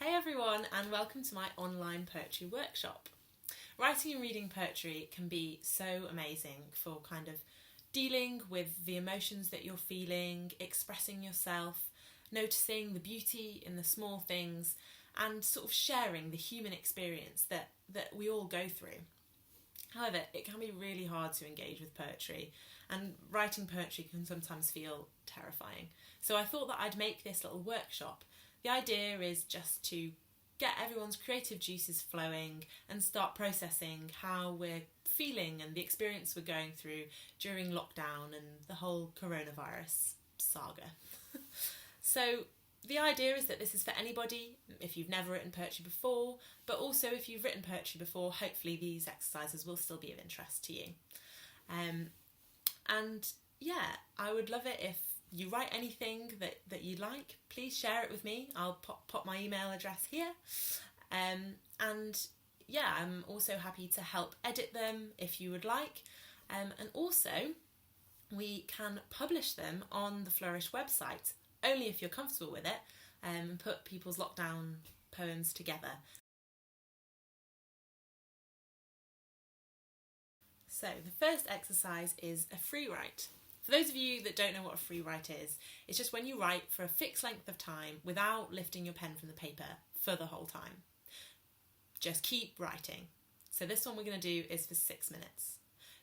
Hey everyone, and welcome to my online poetry workshop. Writing and reading poetry can be so amazing for kind of dealing with the emotions that you're feeling, expressing yourself, noticing the beauty in the small things, and sort of sharing the human experience that we all go through. However, it can be really hard to engage with poetry, and writing poetry can sometimes feel terrifying. So I thought that I'd make this little workshop. The idea is just to get everyone's creative juices flowing and start processing how we're feeling and the experience we're going through during lockdown and the whole coronavirus saga. So the idea is that this is for anybody, if you've never written poetry before, but also if you've written poetry before, hopefully these exercises will still be of interest to you. And yeah, I would love it if you write anything that you like, please share it with me. I'll pop my email address here. And yeah, I'm also happy to help edit them if you would like. And also, we can publish them on the Flourish website, only if you're comfortable with it, and put people's lockdown poems together. So the first exercise is a free write. For those of you that don't know what a free write is, it's just when you write for a fixed length of time without lifting your pen from the paper for the whole time. Just keep writing. So this one we're going to do is for 6 minutes.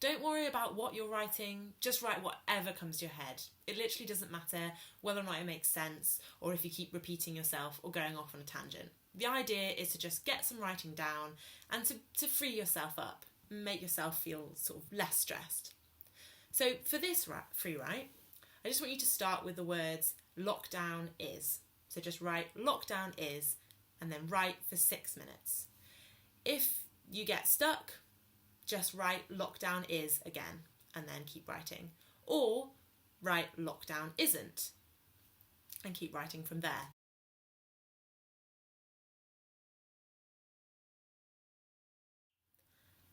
Don't worry about what you're writing, just write whatever comes to your head. It literally doesn't matter whether or not it makes sense or if you keep repeating yourself or going off on a tangent. The idea is to just get some writing down and to free yourself up, make yourself feel sort of less stressed. So for this free write, I just want you to start with the words lockdown is. So just write lockdown is and then write for 6 minutes. If you get stuck, just write lockdown is again and then keep writing. Or write lockdown isn't and keep writing from there.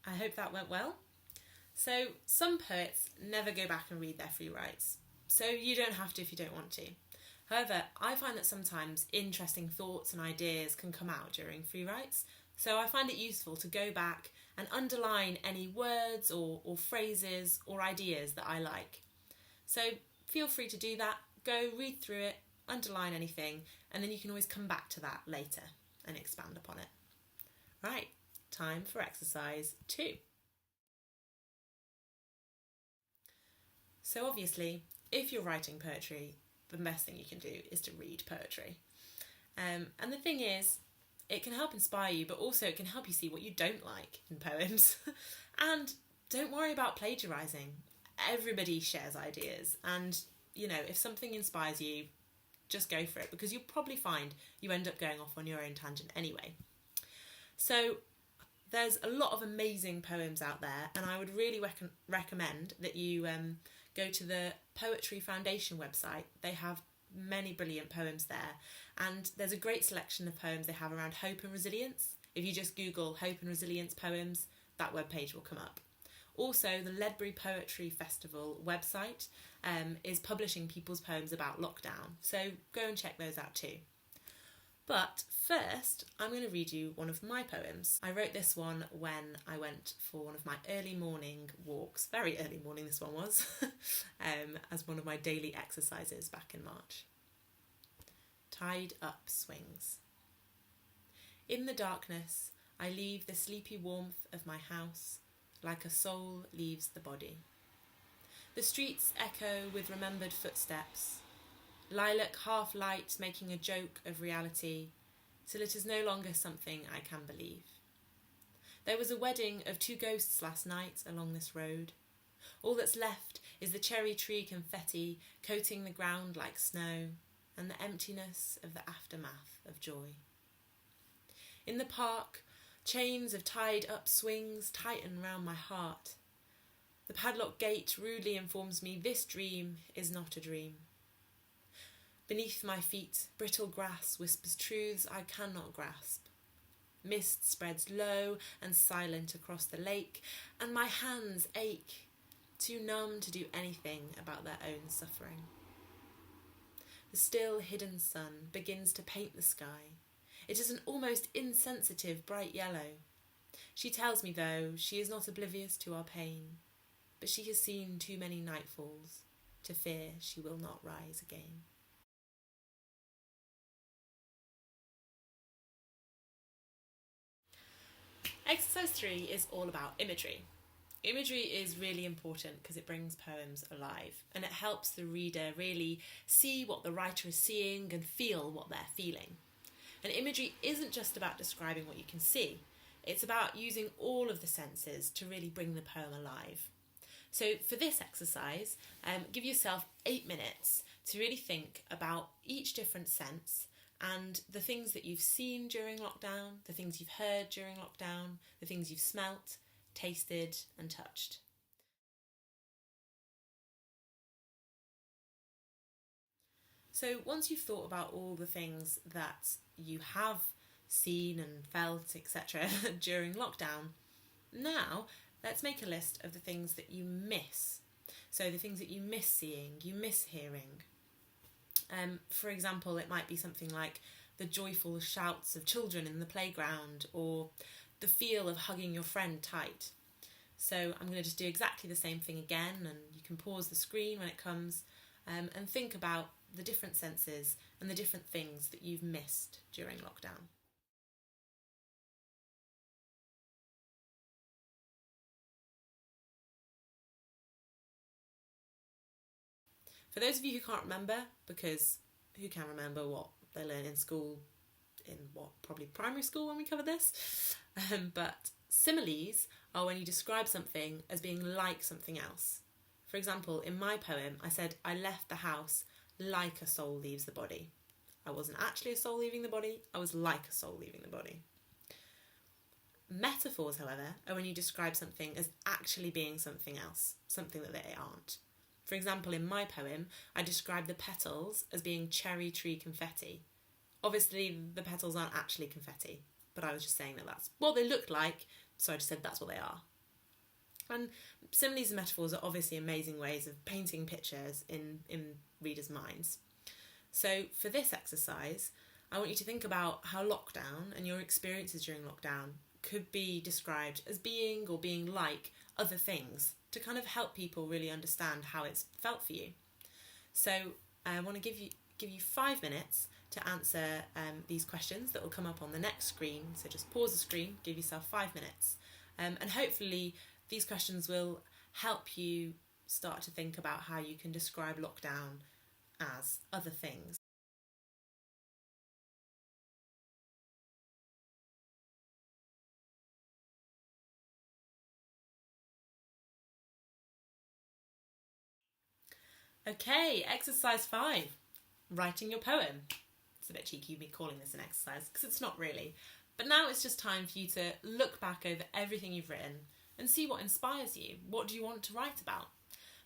I hope that went well. So some poets never go back and read their free writes, so you don't have to if you don't want to. However, I find that sometimes interesting thoughts and ideas can come out during free writes, so I find it useful to go back and underline any words or phrases or ideas that I like. So feel free to do that, go read through it, underline anything, and then you can always come back to that later and expand upon it. Right, time for exercise 2. So obviously, if you're writing poetry, the best thing you can do is to read poetry. And the thing is, it can help inspire you, but also it can help you see what you don't like in poems. And don't worry about plagiarising. Everybody shares ideas. And, if something inspires you, just go for it, because you'll probably find you end up going off on your own tangent anyway. So there's a lot of amazing poems out there, and I would really recommend that you go to the Poetry Foundation website. They have many brilliant poems there, and there's a great selection of poems they have around hope and resilience. If you just Google hope and resilience poems, that webpage will come up. Also, the Ledbury Poetry Festival website is publishing people's poems about lockdown, so go and check those out too. But first, I'm going to read you one of my poems. I wrote this one when I went for one of my early morning walks, very early morning this one was, as one of my daily exercises back in March. Tied up swings. In the darkness, I leave the sleepy warmth of my house like a soul leaves the body. The streets echo with remembered footsteps, lilac half-light making a joke of reality, till it is no longer something I can believe. There was a wedding of 2 ghosts last night along this road. All that's left is the cherry tree confetti coating the ground like snow, and the emptiness of the aftermath of joy. In the park, chains of tied-up swings tighten round my heart. The padlock gate rudely informs me this dream is not a dream. Beneath my feet, brittle grass whispers truths I cannot grasp. Mist spreads low and silent across the lake, and my hands ache, too numb to do anything about their own suffering. The still hidden sun begins to paint the sky. It is an almost insensitive bright yellow. She tells me, though, she is not oblivious to our pain, but she has seen too many nightfalls to fear she will not rise again. Exercise 3 is all about imagery. Imagery is really important because it brings poems alive and it helps the reader really see what the writer is seeing and feel what they're feeling. And imagery isn't just about describing what you can see, it's about using all of the senses to really bring the poem alive. So for this exercise, give yourself 8 minutes to really think about each different sense and the things that you've seen during lockdown, the things you've heard during lockdown, the things you've smelt, tasted and touched. So once you've thought about all the things that you have seen and felt, etc. during lockdown, now let's make a list of the things that you miss. So the things that you miss seeing, you miss hearing. For example, it might be something like the joyful shouts of children in the playground or the feel of hugging your friend tight. So I'm going to just do exactly the same thing again, and you can pause the screen when it comes and think about the different senses and the different things that you've missed during lockdown. For those of you who can't remember, because who can remember what they learn in school, in probably primary school when we cover this, but similes are when you describe something as being like something else. For example, in my poem, I said, I left the house like a soul leaves the body. I wasn't actually a soul leaving the body, I was like a soul leaving the body. Metaphors, however, are when you describe something as actually being something else, something that they aren't. For example, in my poem, I described the petals as being cherry tree confetti. Obviously, the petals aren't actually confetti, but I was just saying that that's what they look like, so I just said that's what they are. And similes and metaphors are obviously amazing ways of painting pictures in readers' minds. So for this exercise, I want you to think about how lockdown and your experiences during lockdown could be described as being or being like other things to kind of help people really understand how it's felt for you. So I want to give you 5 minutes to answer these questions that will come up on the next screen. So just pause the screen, give yourself 5 minutes, and hopefully these questions will help you start to think about how you can describe lockdown as other things. Okay, exercise 5, writing your poem. It's a bit cheeky me calling this an exercise because it's not really. But now it's just time for you to look back over everything you've written and see what inspires you. What do you want to write about?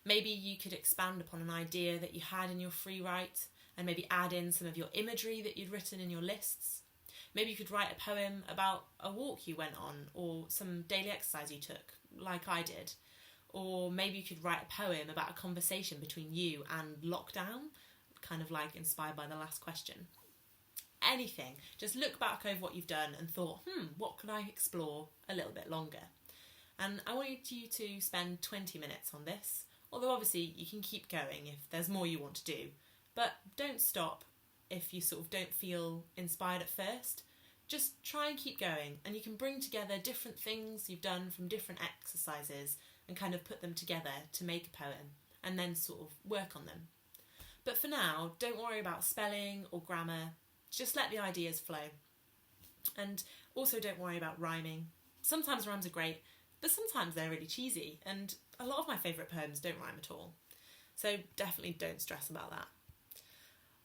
Maybe you could expand upon an idea that you had in your free write and maybe add in some of your imagery that you'd written in your lists. Maybe you could write a poem about a walk you went on or some daily exercise you took, like I did. Or maybe you could write a poem about a conversation between you and lockdown, kind of like inspired by the last question. Anything. Just look back over what you've done and thought, what could I explore a little bit longer? And I want you to spend 20 minutes on this, although obviously you can keep going if there's more you want to do. But don't stop if you sort of don't feel inspired at first. Just try and keep going, and you can bring together different things you've done from different exercises and kind of put them together to make a poem and then sort of work on them. But for now, don't worry about spelling or grammar, just let the ideas flow. And also don't worry about rhyming. Sometimes rhymes are great, but sometimes they're really cheesy, and a lot of my favourite poems don't rhyme at all. So definitely don't stress about that.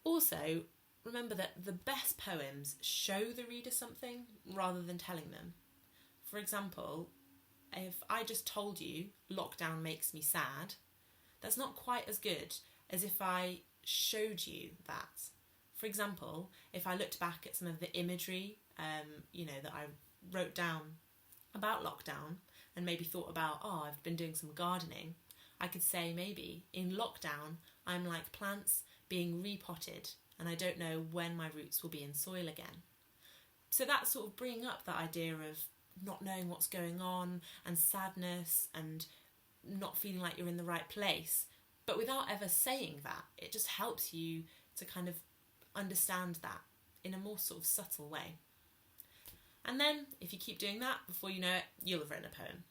Also, remember that the best poems show the reader something rather than telling them. For example, if I just told you lockdown makes me sad, that's not quite as good as if I showed you that. For example, if I looked back at some of the imagery, that I wrote down about lockdown and maybe thought about, I've been doing some gardening, I could say maybe in lockdown I'm like plants being repotted and I don't know when my roots will be in soil again. So that's sort of bringing up that idea of not knowing what's going on and sadness and not feeling like you're in the right place. But without ever saying that, it just helps you to kind of understand that in a more sort of subtle way. And then, if you keep doing that, before you know it, you'll have written a poem.